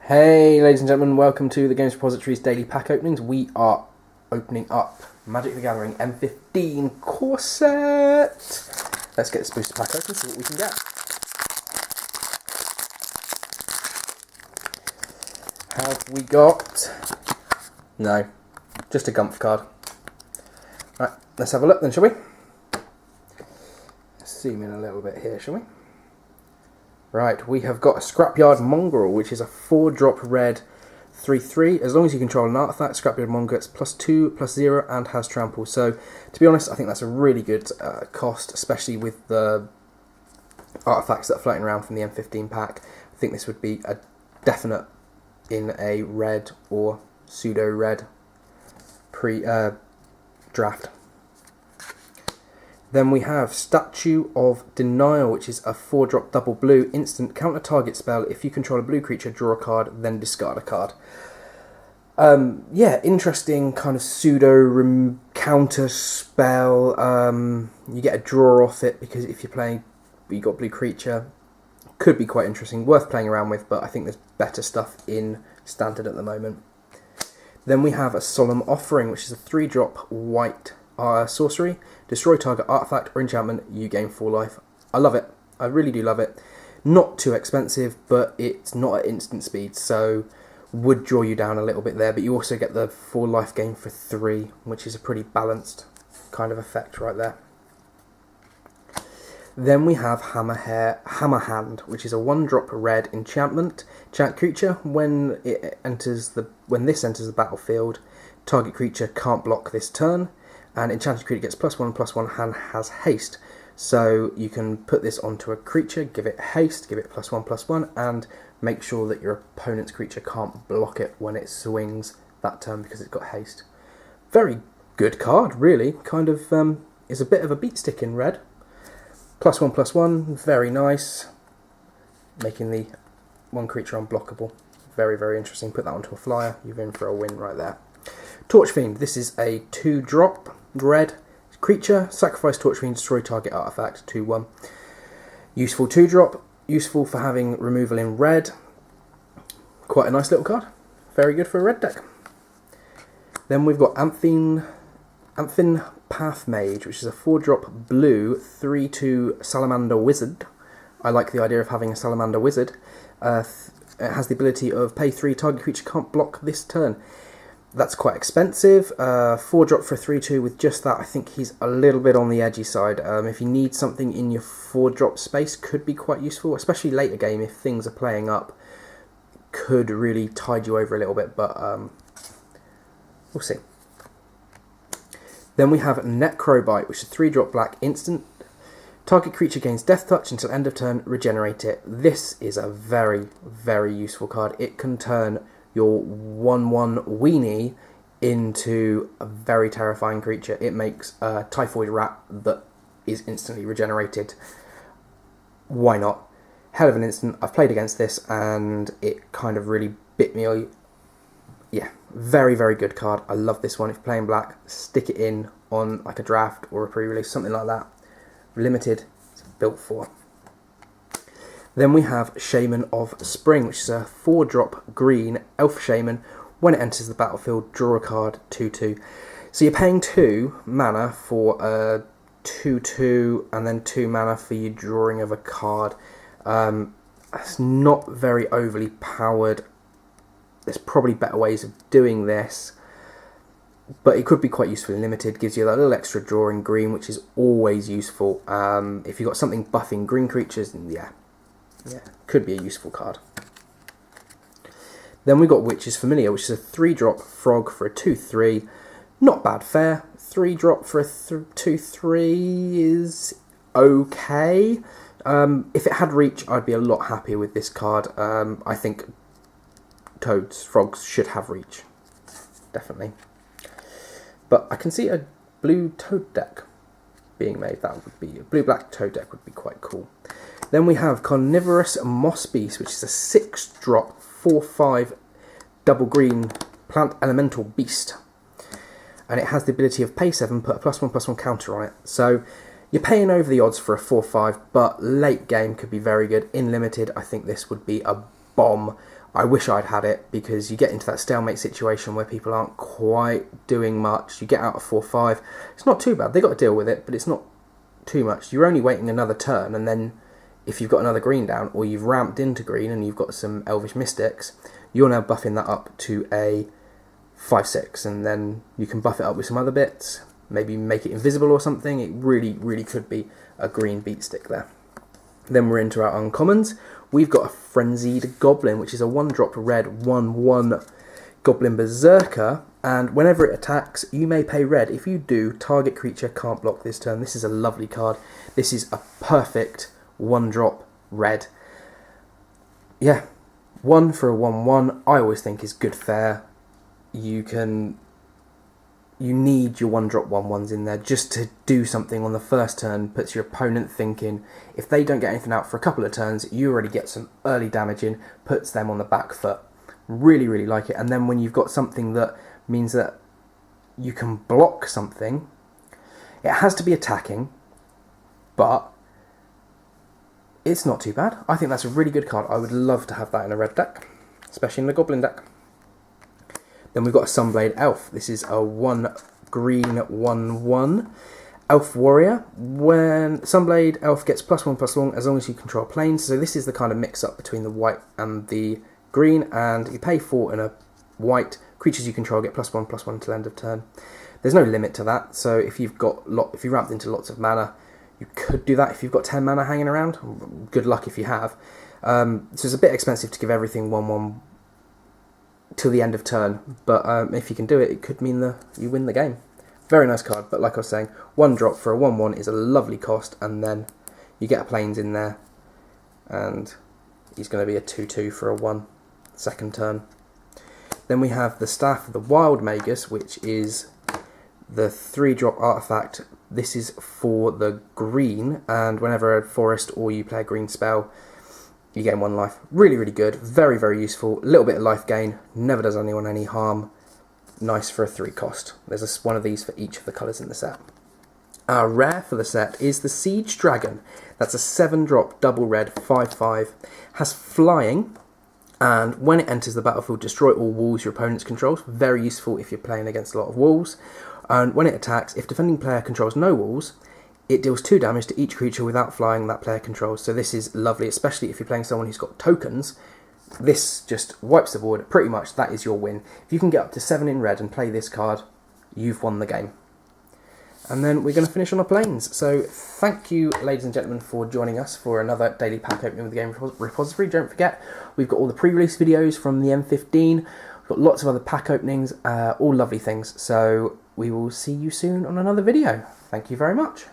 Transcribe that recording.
Hey ladies and gentlemen, welcome to the Games Repository's daily pack openings. We are opening up Magic the Gathering M15 core set. Let's get this booster pack open, see what we can get. Have we got... No, just a Gumph card. Right, let's have a look then, shall we? Let's zoom in a little bit here, shall we? Right, we have got a Scrapyard Mongrel, which is a 4-drop red 3/3. As long as you control an artifact, Scrapyard Mongrel gets +2/+0 and has trample. So, to be honest, I think that's a really good cost, especially with the artifacts that are floating around from the M15 pack. I think this would be a definite in a red or pseudo-red draft. Then we have Statue of Denial, which is a 4-drop double blue instant counter target spell. If you control a blue creature, draw a card, then discard a card. Yeah, interesting kind of pseudo counter spell. You get a draw off it because if you're playing, you got blue creature, could be quite interesting, worth playing around with. But I think there's better stuff in standard at the moment. Then we have a Solemn Offering, which is a 3-drop white sorcery. Destroy target artifact or enchantment, you gain 4 life. I love it. I really do love it. Not too expensive, but it's not at instant speed, so would draw you down a little bit there. But you also get the 4 life gain for 3, which is a pretty balanced kind of effect right there. Then we have Hammerhand, which is a 1-drop red enchantment. Enchant creature, when this enters the battlefield, target creature can't block this turn. And enchanted creature gets +1/+1 and has haste. So you can put this onto a creature, give it haste, give it +1/+1, and make sure that your opponent's creature can't block it when it swings that turn because it's got haste. Very good card, really. Kind of is a bit of a beat stick in red. +1/+1, very nice. Making the one creature unblockable. Very, very interesting. Put that onto a flyer, you're in for a win right there. Torch Fiend, this is a 2-drop red creature. Sacrifice Torch Fiend, destroy target artifact, 2/1. Useful 2-drop, useful for having removal in red. Quite a nice little card. Very good for a red deck. Then we've got Anvil Path Mage, which is a 4-drop blue 3/2 Salamander Wizard. I like the idea of having a Salamander Wizard. It has the ability of pay 3, target creature can't block this turn. That's quite expensive. 4-drop for a 3/2 with just that. I think he's a little bit on the edgy side. If you need something in your 4-drop space, could be quite useful, especially later game if things are playing up. Could really tide you over a little bit, but we'll see. Then we have Crowbite, which is a 3-drop black instant. Target creature gains Death Touch until end of turn, regenerate it. This is a very, very useful card. It can turn your 1/1 weenie into a very terrifying creature. It makes a Typhoid Rat that is instantly regenerated. Why not? Hell of an instant. I've played against this and it kind of really bit me. Yeah, very, very good card. I love this one. If you're playing black, stick it in on like a draft or a pre-release, something like that. Limited, it's built for. Then we have Shaymin of Spring, which is a 4-drop green elf Shaymin. When it enters the battlefield, draw a card, 2/2. So you're paying 2 mana for a 2/2 and then 2 mana for your drawing of a card. It's not very overly powered. There's probably better ways of doing this, but it could be quite useful in limited. Gives you that little extra draw in green, which is always useful. If you've got something buffing green creatures, then yeah, could be a useful card. Then we've got Witch's Familiar, which is a 3-drop frog for a 2/3. Not bad fare. 3-drop for a 2/3 is okay. If it had reach, I'd be a lot happier with this card. I think frogs should have reach. Definitely. But I can see a blue toad deck being made. That would be a blue-black toad deck would be quite cool. Then we have Carnivorous Maspiece, which is a 6-drop 4/5 double green plant elemental beast. And it has the ability of pay 7, put a +1/+1 counter on it. So you're paying over the odds for a 4/5, but late game could be very good. In limited, I think this would be a bomb. I wish I'd had it, because you get into that stalemate situation where people aren't quite doing much. You get out of 4-5. It's not too bad. They got to deal with it, but it's not too much. You're only waiting another turn, and then if you've got another green down, or you've ramped into green and you've got some Elvish Mystics, you're now buffing that up to a 5-6, and then you can buff it up with some other bits, maybe make it invisible or something. It really, really could be a green beat stick there. Then we're into our uncommons. We've got a frenzied Goblin, which is a 1-drop red 1/1 Goblin Berserker, and whenever it attacks, you may pay red. If you do, target creature can't block this turn. This is a lovely card. This is a perfect 1-drop red. Yeah, 1 for a 1/1, I always think is good fare. You need your 1-drop 1/1s in there just to do something on the first turn, puts your opponent thinking. If they don't get anything out for a couple of turns, you already get some early damage in, puts them on the back foot. Really, really like it. And then when you've got something that means that you can block something, it has to be attacking, but it's not too bad. I think that's a really good card. I would love to have that in a red deck, especially in the Goblin deck. Then we've got a Sunblade Elf. This is a 1 green 1/1 Elf Warrior. When Sunblade Elf gets +1/+1 as long as you control planes. So this is the kind of mix-up between the white and the green, and you pay 4 and a white. Creatures you control get +1/+1 till end of turn. There's no limit to that, so if you've got if you ramped into lots of mana, you could do that if you've got 10 mana hanging around. Good luck if you have. So it's a bit expensive to give everything 1/1 till the end of turn, but if you can do it, it could mean that you win the game. Very nice card, but like I was saying, 1-drop for a 1/1 is a lovely cost, and then you get a planes in there, and he's going to be a 2/2 for a 1 second turn. Then we have the Staff of the Wild Magus, which is the 3-drop artifact. This is for the green, and whenever a forest or you play a green spell, you gain 1 life. Really, really good. Very, very useful. A little bit of life gain. Never does anyone any harm. Nice for a 3 cost. There's one of these for each of the colours in the set. Our rare for the set is the Siege Dragon. That's a 7-drop double red 5/5. Has flying, and when it enters the battlefield, destroy all walls your opponent controls. Very useful if you're playing against a lot of walls. And when it attacks, if defending player controls no walls, it deals 2 damage to each creature without flying that player controls. So this is lovely, especially if you're playing someone who's got tokens. This just wipes the board. Pretty much that is your win. If you can get up to 7 in red and play this card, you've won the game. And then we're going to finish on our planes. So thank you, ladies and gentlemen, for joining us for another daily pack opening with the Game Repository. Don't forget, we've got all the pre-release videos from the M15. We've got lots of other pack openings, all lovely things. So we will see you soon on another video. Thank you very much.